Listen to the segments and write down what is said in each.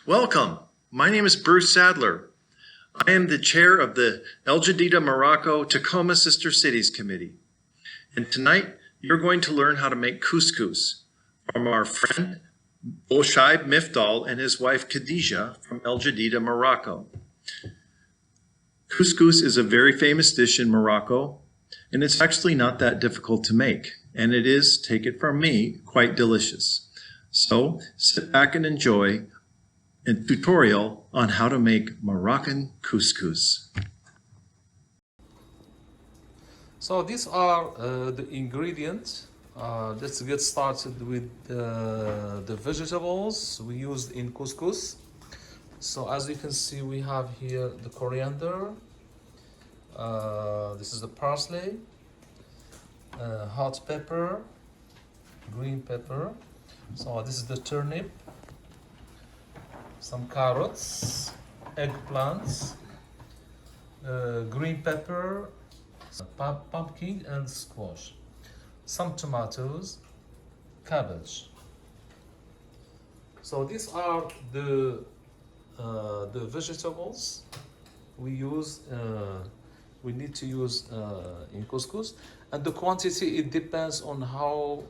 Welcome. My name is Bruce Sadler. I am the chair of the Jadida Morocco Tacoma Sister Cities Committee. And tonight, you're going to learn how to make couscous from our friend Boshaib Mifdal and his wife Khadija from El Jadida, Morocco. Couscous is a very famous dish in Morocco, and it's actually not that difficult to make. And it is, take it from me, quite delicious. So sit back and enjoy a tutorial on how to make Moroccan couscous. So these are the ingredients. Let's get started with the vegetables we used in couscous. So as you can see, we have here the coriander. This is the parsley, hot pepper, green pepper. So this is the turnip, some carrots, eggplants, green pepper, pumpkin and squash, some tomatoes, cabbage. So these are the vegetables we use. We need to use in couscous, and the quantity, it depends on how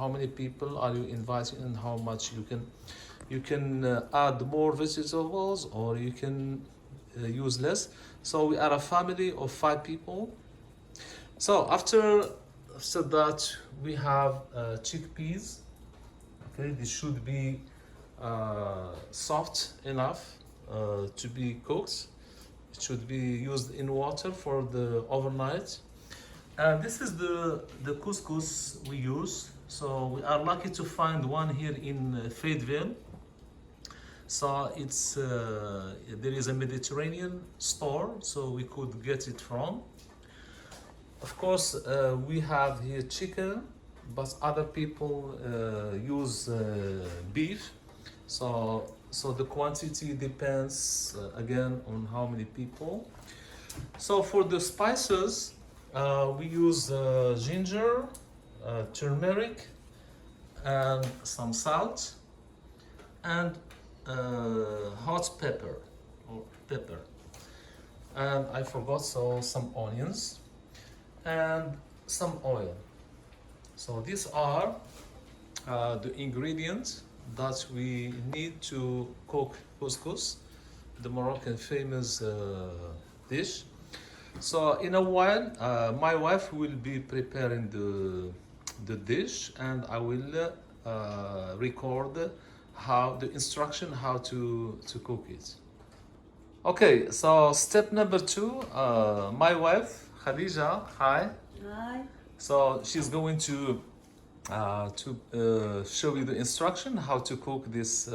many people are you inviting and how much you can add more vegetables, or you can use less. So we are a family of 5 people. So after that, we have chickpeas. Okay, this should be soft enough to be cooked. It should be used in water for the overnight. And this is the couscous we use. So we are lucky to find one here in Fayetteville. So it's there is a Mediterranean store, so we could get it from. Of course, we have here chicken, but other people use beef. So the quantity depends again on how many people. So for the spices, we use ginger, turmeric, and some salt, and hot pepper or pepper. And I forgot, so some onions and some oil. So these are the ingredients that we need to cook couscous, the Moroccan famous dish. So in a while, my wife will be preparing the dish, and I will record the instruction how to cook it. Okay, so step number 2, my wife Khadija, hi. Hi. So she's going to show you the instruction how to cook this.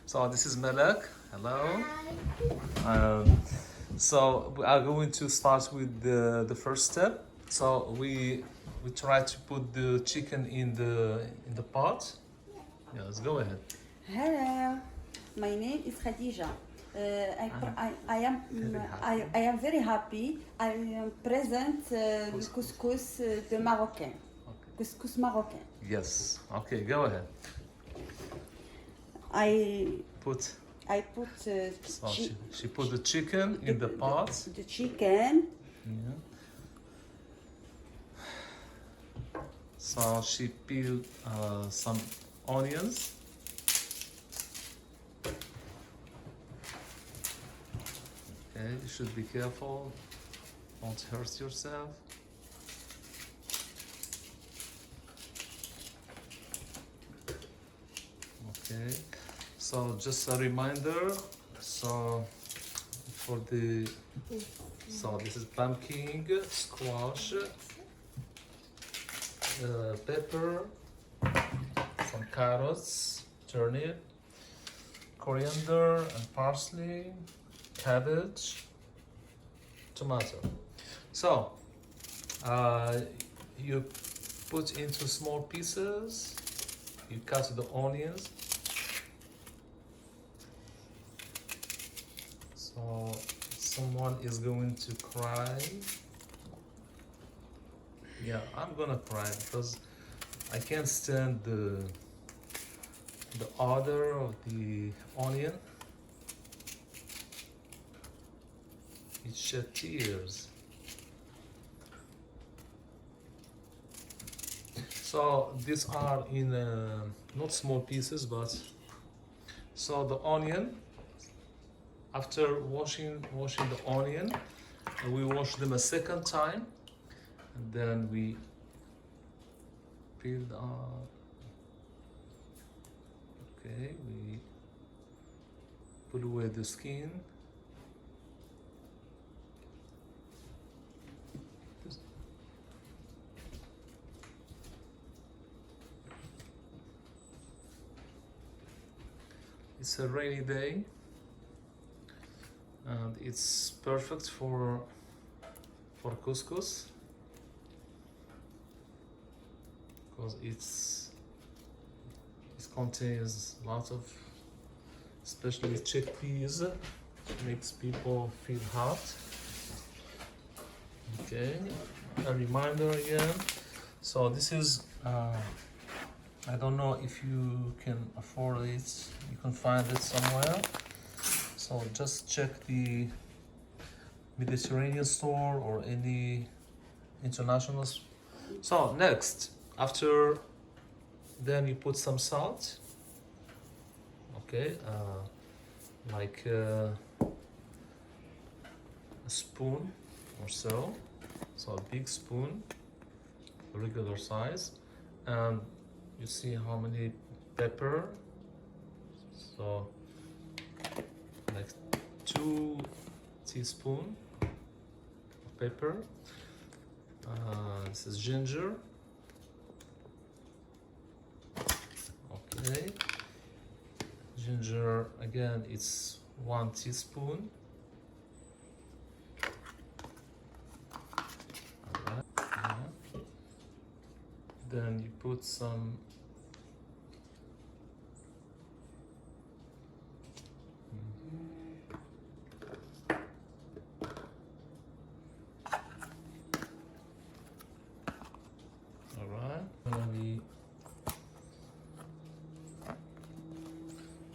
So this is Malak. Hello. So we are going to start with the first step. So we try to put the chicken in the pot. Yeah, let's go ahead. Hello. My name is Khadija. I am very happy. I am present the couscous the Marocain. Couscous Marocain. Yes. Okay, go ahead. I Put. So she put the chicken in the pot. The chicken. Yeah. So she peeled some onions. Okay, you should be careful. Don't hurt yourself. Okay, so just a reminder. So this is pumpkin, squash, pepper, some carrots, turnip, coriander and parsley, cabbage, tomato. So you put into small pieces. You cut the onions. So someone is going to cry. Yeah, I'm gonna cry because I can't stand the the odor of the onion. It shed tears. So these are in not small pieces, but so the onion. After washing the onion, we wash them a second time, and then we peel the. Okay, we pull away the skin. It's a rainy day and it's perfect for couscous because it contains a lot of, especially chickpeas, makes people feel hot. Okay, a reminder again. So this is I don't know if you can afford it, you can find it somewhere. So just check the Mediterranean store or any international. So next, after then you put some salt. Okay, like a spoon or so. So a big spoon, regular size, and you see how many pepper. So like 2 teaspoons of pepper. This is ginger. Okay, ginger again, it's 1 teaspoon. Alright. Yeah. Then you put some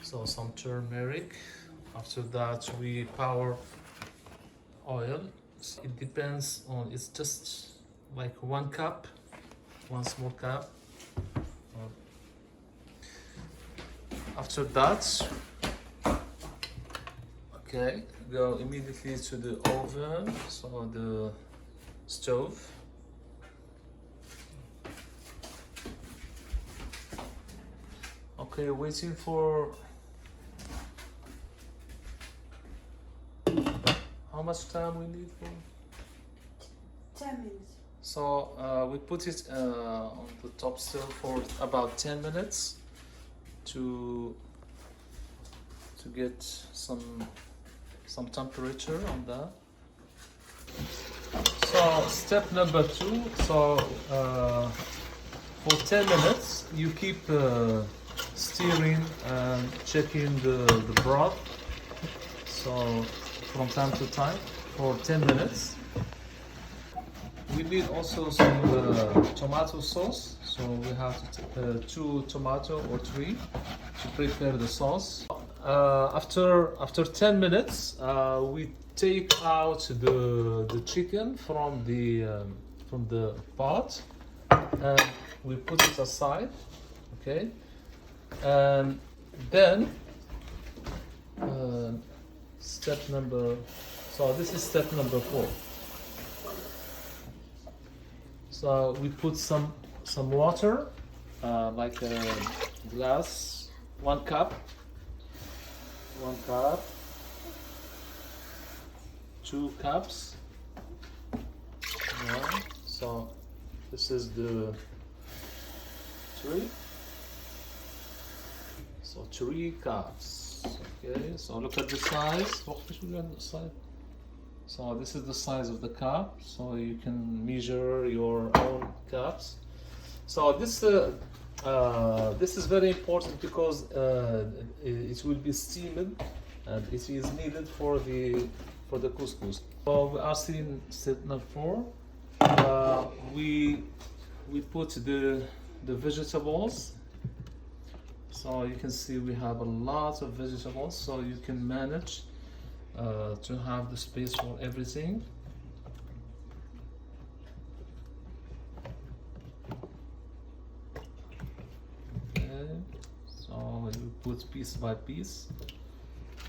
so some turmeric. After that we pour oil. It depends on, it's just like 1 cup, 1 small cup. After that, okay, go immediately to the oven, so the stove. Okay, waiting for how much time we need for? 10 minutes. So we put it on the top stove for about 10 minutes to get some temperature on that. So step number 2. So for 10 minutes you keep stirring and checking the broth. So from time to time for 10 minutes. We need also some tomato sauce. So we have to take 2 tomato or 3 to prepare the sauce. After 10 minutes, we take out the chicken from the pot and we put it aside. Okay, and then so this is step number 4. So we put some water, like a glass, 1 cup, 2 cups. Yeah. So this is the 3. So 3 cups. Okay. So look at the size. So this is the size of the cup. So you can measure your own cups. So this is very important because it will be steamed and it is needed for the couscous. So we are seeing step number 4. We put the vegetables So you can see we have a lot of vegetables, so you can manage to have the space for everything. Okay, so you put piece by piece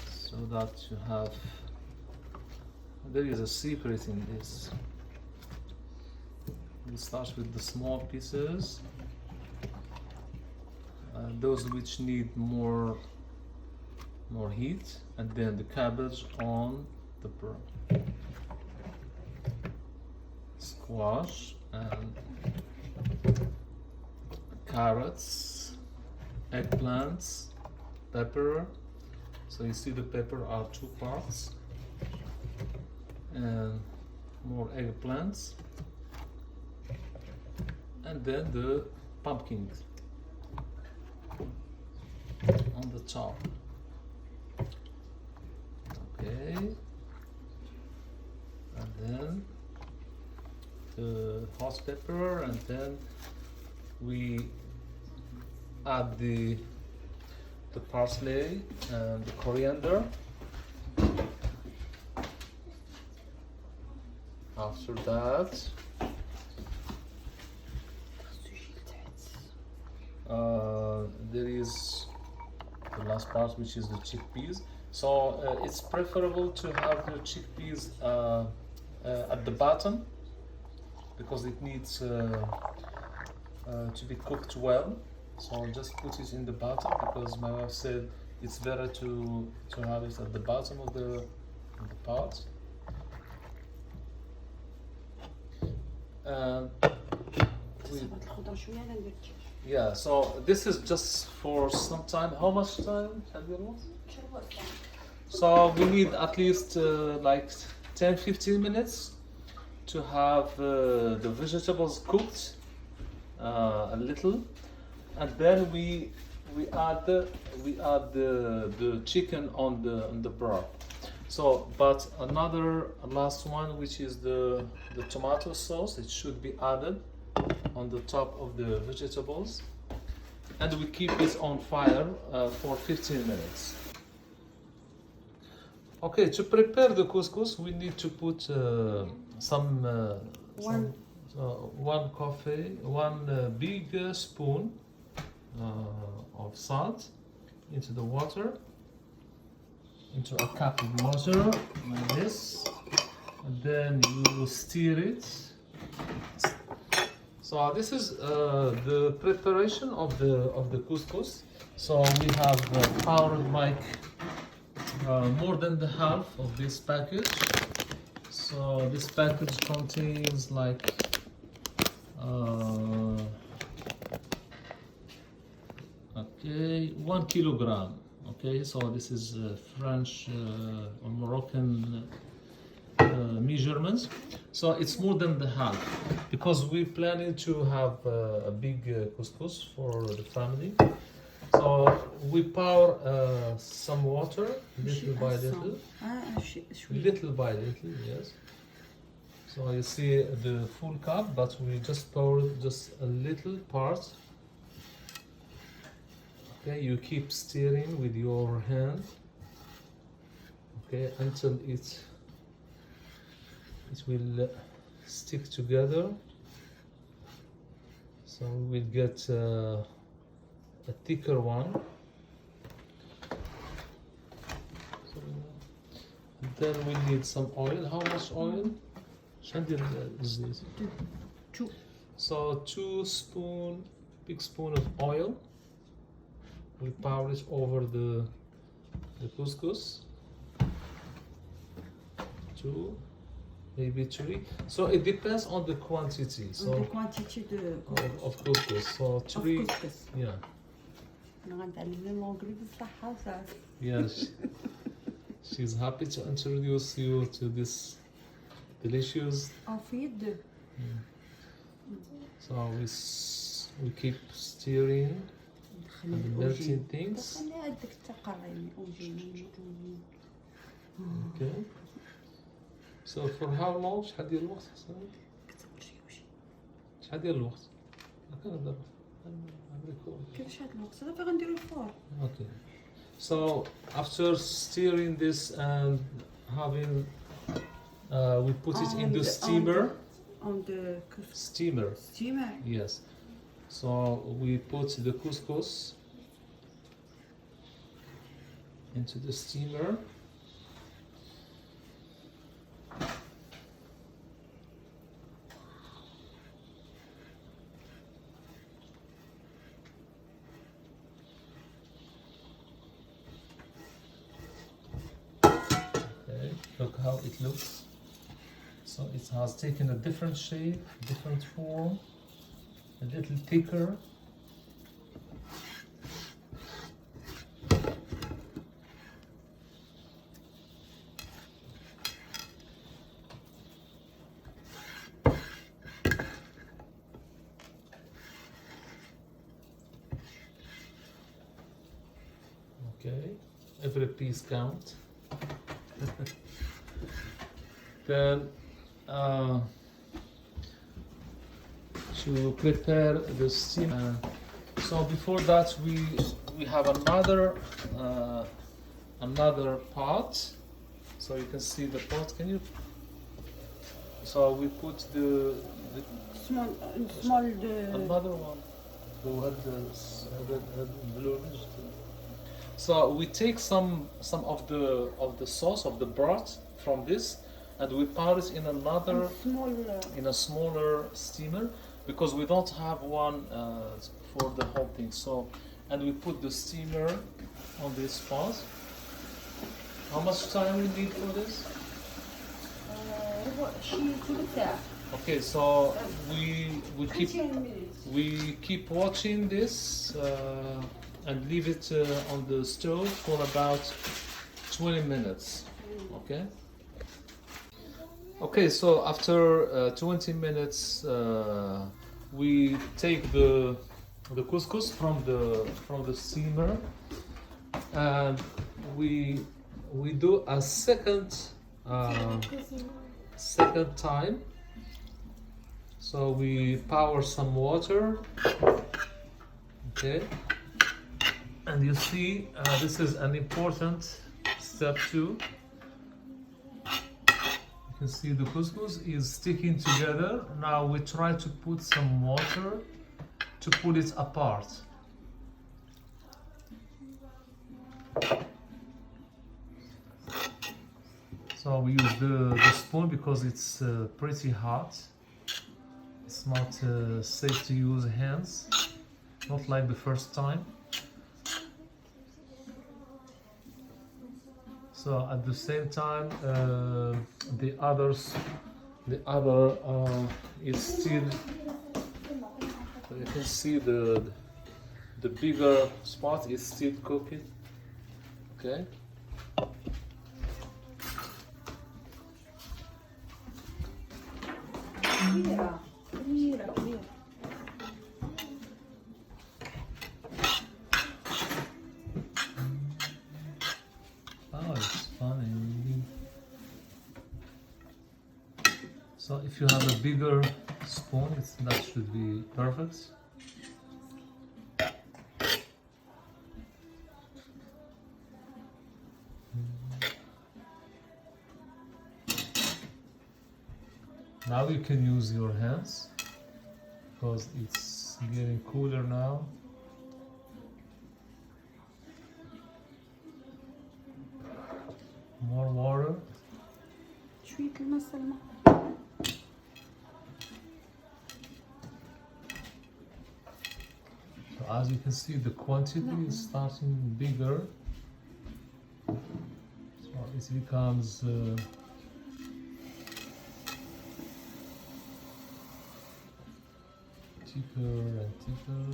so that you have. There is a secret in this. We start with the small pieces, those which need more heat, and then the cabbage on the burn. Squash and carrots, eggplants, pepper. So you see the pepper are 2 parts, and more eggplants, and then the pumpkins on the top. Okay, and then the hot pepper, and then we add the parsley and the coriander. After that, there is the last part, which is the chickpeas. So it's preferable to have the chickpeas at the bottom, because it needs to be cooked well. So just put it in the bottom, because my wife said it's better to have it at the bottom of the pot. Yeah, so this is just for some time. How much time? So we need at least like 10-15 minutes to have the vegetables cooked a little, and then we add the chicken on the broth. So, but another last one, which is the tomato sauce, it should be added on the top of the vegetables, and we keep it on fire for 15 minutes. Okay, to prepare the couscous, we need to put one big spoon of salt into the water, into a cup of water like this, and then you stir it. So this is the preparation of the couscous. So we have powdered like more than the half of this package. So this package contains like 1 kilogram. Okay, so this is French or Moroccan measurements. So it's more than the half, because we're planning to have a big couscous for the family. So we pour some water, little by little, yes. So you see the full cup, but we just pour just a little part. Okay, you keep stirring with your hand, okay, until it will stick together. So we'll get a thicker one. Then we need some oil. How much oil? Shandir is this? 2. So 2 big spoon of oil. We pour it over the couscous. 2, maybe 3. So it depends on the quantity. So the quantity of couscous. So 3. couscous. Yeah. Yes. She's happy to introduce you to this delicious. So we keep stirring and melting things. Okay. So for how long? شحال ديال الوقت؟ شحال ديال الوقت؟ هكا نضرب. كيفاش هاد الوقت صافي غنديرو الفور. Okay. So after stirring this and having, we put it in the steamer. On the couscous Steamer. steamer. Yes. So we put the couscous into the steamer. Okay, look how it looks. So it has taken a different shape, different form, a little thicker. Okay, every piece count. Then to prepare the steam. So before that, we have another pot. So you can see the pot. Can you? So we put the Small another one. Who had the blue. So we take some of the sauce of the broth from this, and we pour it in a smaller steamer, because we don't have one for the whole thing. So, and we put the steamer on this pot. How much time we need for this? شي ثلث ساعة. Okay, so we 30 minutes. we keep watching this and leave it on the stove for about 20 minutes. Okay. Okay, so after 20 minutes, we take the couscous from the steamer, and we do a second time. So we pour some water. Okay. And you see, this is an important step too. You can see the couscous is sticking together. Now we try to put some water to pull it apart. So we use the spoon because it's pretty hot. It's not safe to use hands, not like the first time. So at the same time, the other is still. So you can see the bigger spot is still cooking. Okay. كبيرة كبيرة كبيرة. Oh, it's funny. So if you have a bigger spoon, that should be perfect. Now you can use your hands because it's getting cooler now. More water. شوية الماء سلمى. So as you can see, the quantity is starting bigger. So it becomes thicker and thicker.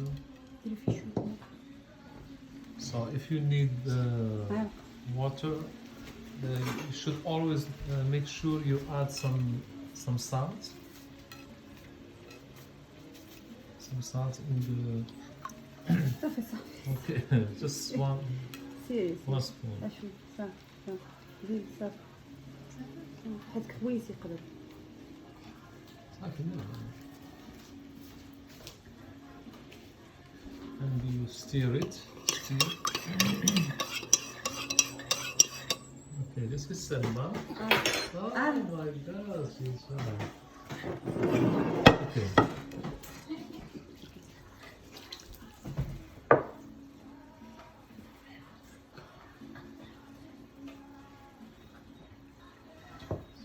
So if you need water, you should always make sure you add some salt. Some salt in the. صافي صافي. Okay, just one سيري spoon. أشوف صافي صافي زيد صافي. حيت كويس يقدر. صافي. and you stir it. Stir. Okay, this is Selma. Oh my gosh, she's fine. Okay.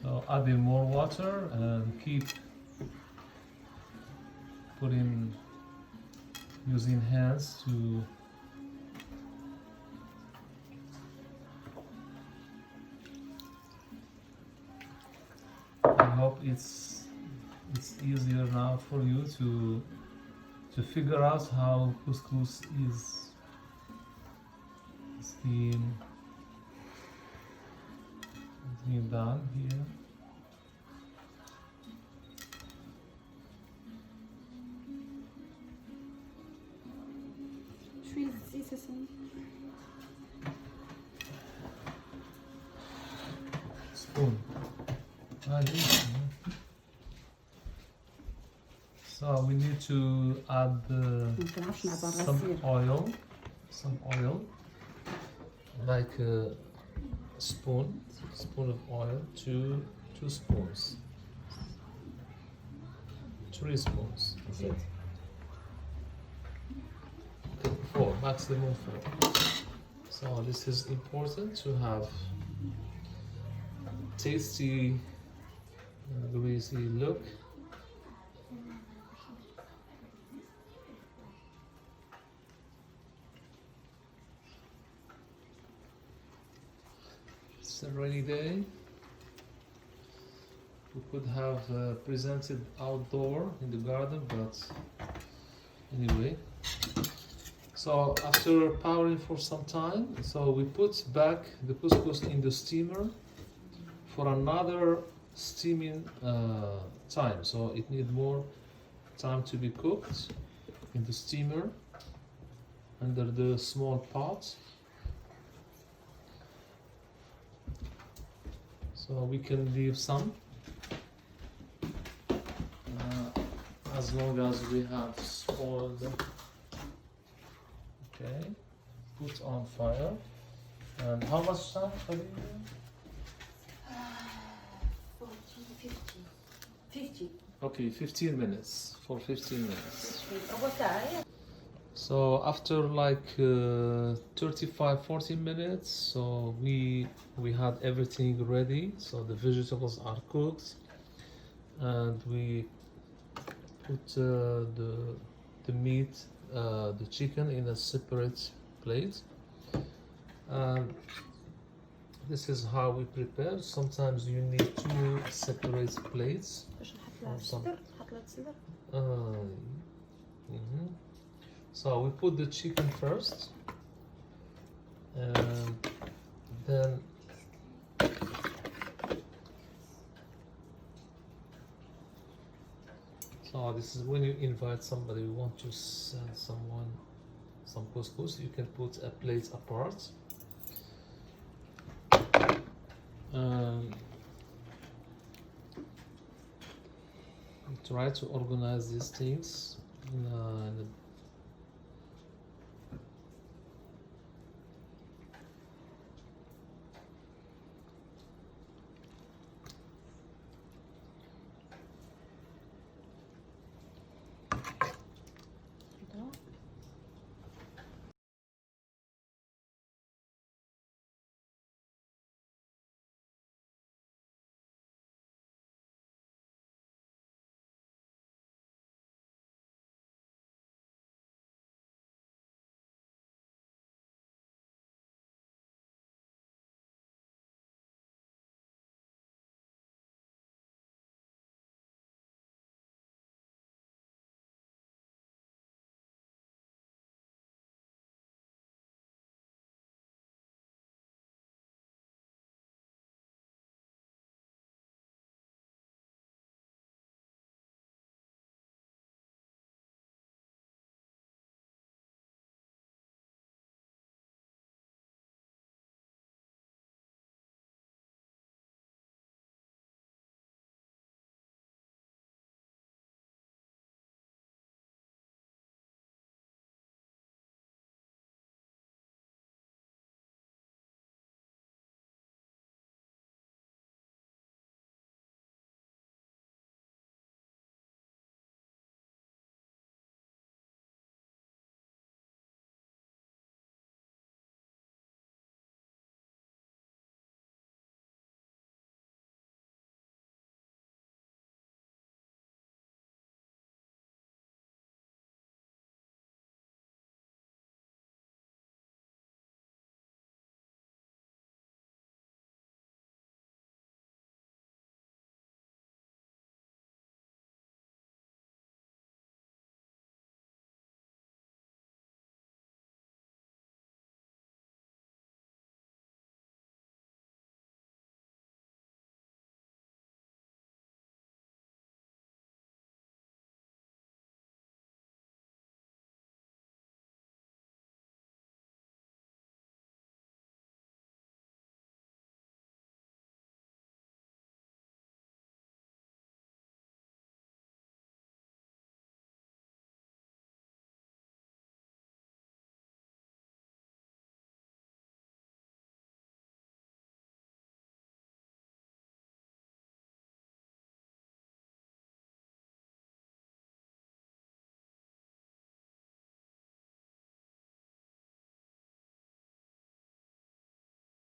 So adding more water and keep putting, using hands to I hope it's easier now for you to figure out how couscous is being done here. Spoon. So we need to add some oil, like a spoon of oil, two spoons, 3 spoons. That's it. Four, maximum 4. So this is important to have tasty, greasy look. It's a rainy day. We could have presented outdoor in the garden, but anyway. So after powering for some time, so we put back the couscous in the steamer for another steaming time. So it needs more time to be cooked in the steamer under the small pot. So we can leave some as long as we have spoiled. Okay, put on fire. And how much time, Jadida? 40, 50. 50. Okay, 15 minutes. For 15 minutes. Okay. So after like 35-40 minutes, so we had everything ready. So the vegetables are cooked, and we put the meat, the chicken, in a separate plate. This is how we prepare. Sometimes you need 2 separate plates. So we put the chicken first, and then so this is when you invite somebody, you want to send someone some couscous, you can put a plate apart. Try to organize these things in a